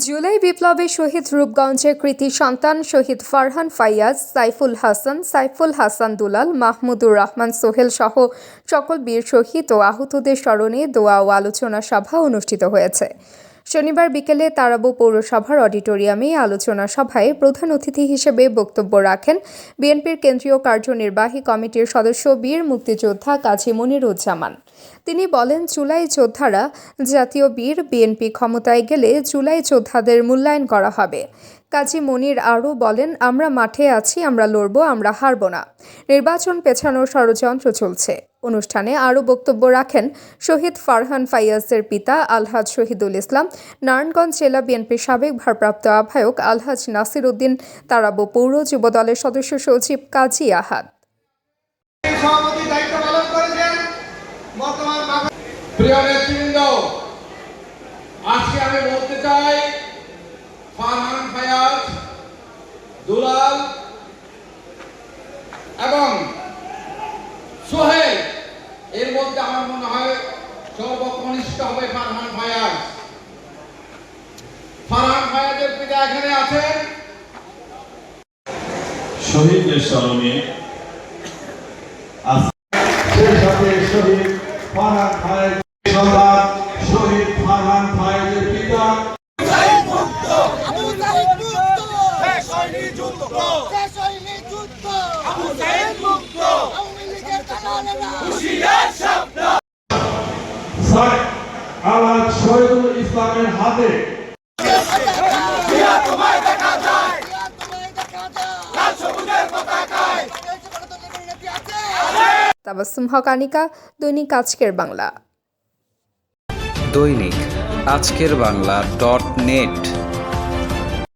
জুলাই বিপ্লবে শহীদ রূপগঞ্জের কৃতি সন্তান শহীদ ফারহান ফাইয়াজ, সাইফুল হাসান দুলাল, মাহমুদুর রহমান সোহেল সহ সকল বীর শহীদ ও আহতদের স্মরণে দোয়া ও আলোচনা সভা অনুষ্ঠিত হয়েছে। শনিবার বিকেলে তারাবো পৌরসভার অডিটোরিয়ামে আলোচনা সভায় প্রধান অতিথি হিসেবে বক্তব্য রাখেন বিএনপির কেন্দ্রীয় কার্যনির্বাহী কমিটির সদস্য বীর মুক্তিযোদ্ধা কাজী মনিরুজ্জামান। তিনি বলেন, জুলাই যোদ্ধারা জাতীয় বীর, বিএনপি ক্ষমতায় গেলে জুলাই যোদ্ধাদের মূল্যায়ন করা হবে। কাজী মনির আরও বলেন, আমরা মাঠে আছি, আমরা লড়ব, আমরা হারব না। নির্বাচন পেছানোর ষড়যন্ত্র চলছে। অনুষ্ঠানে আরও বক্তব্য রাখেন শহীদ ফারহান ফাইয়াজের পিতা আলহাজ শহীদুল ইসলাম, নারায়ণগঞ্জ জেলা বিএনপির সাবেক ভারপ্রাপ্ত আহ্বায়ক আলহাজ নাসির উদ্দিন, তারাবো পৌর যুবদলের সদস্য সচিব কাজী আহাদ। প্রিয় নেতৃবৃন্দ, আজকে আমি বলতে চাই ফারহান ফায়াজ, দুলাল এবং সোহেল, এর মধ্যে আমার মনে হয় সর্বকনিষ্ঠ হবে ফারহান ফায়াজ। ফারহান ফায়াজের পিতা এখানে আছেন। শহীদদের স্মরণে শহীদ ফারহান ফায়াজ সন্তান শহীদ ফারহান ফায়াজের পিতা আলহাজ শহীদুল ইসলামের হাতে তাবাসসুম হক আনিকা, দৈনিক আজকের বাংলা। দৈনিক আজকের বাংলা .net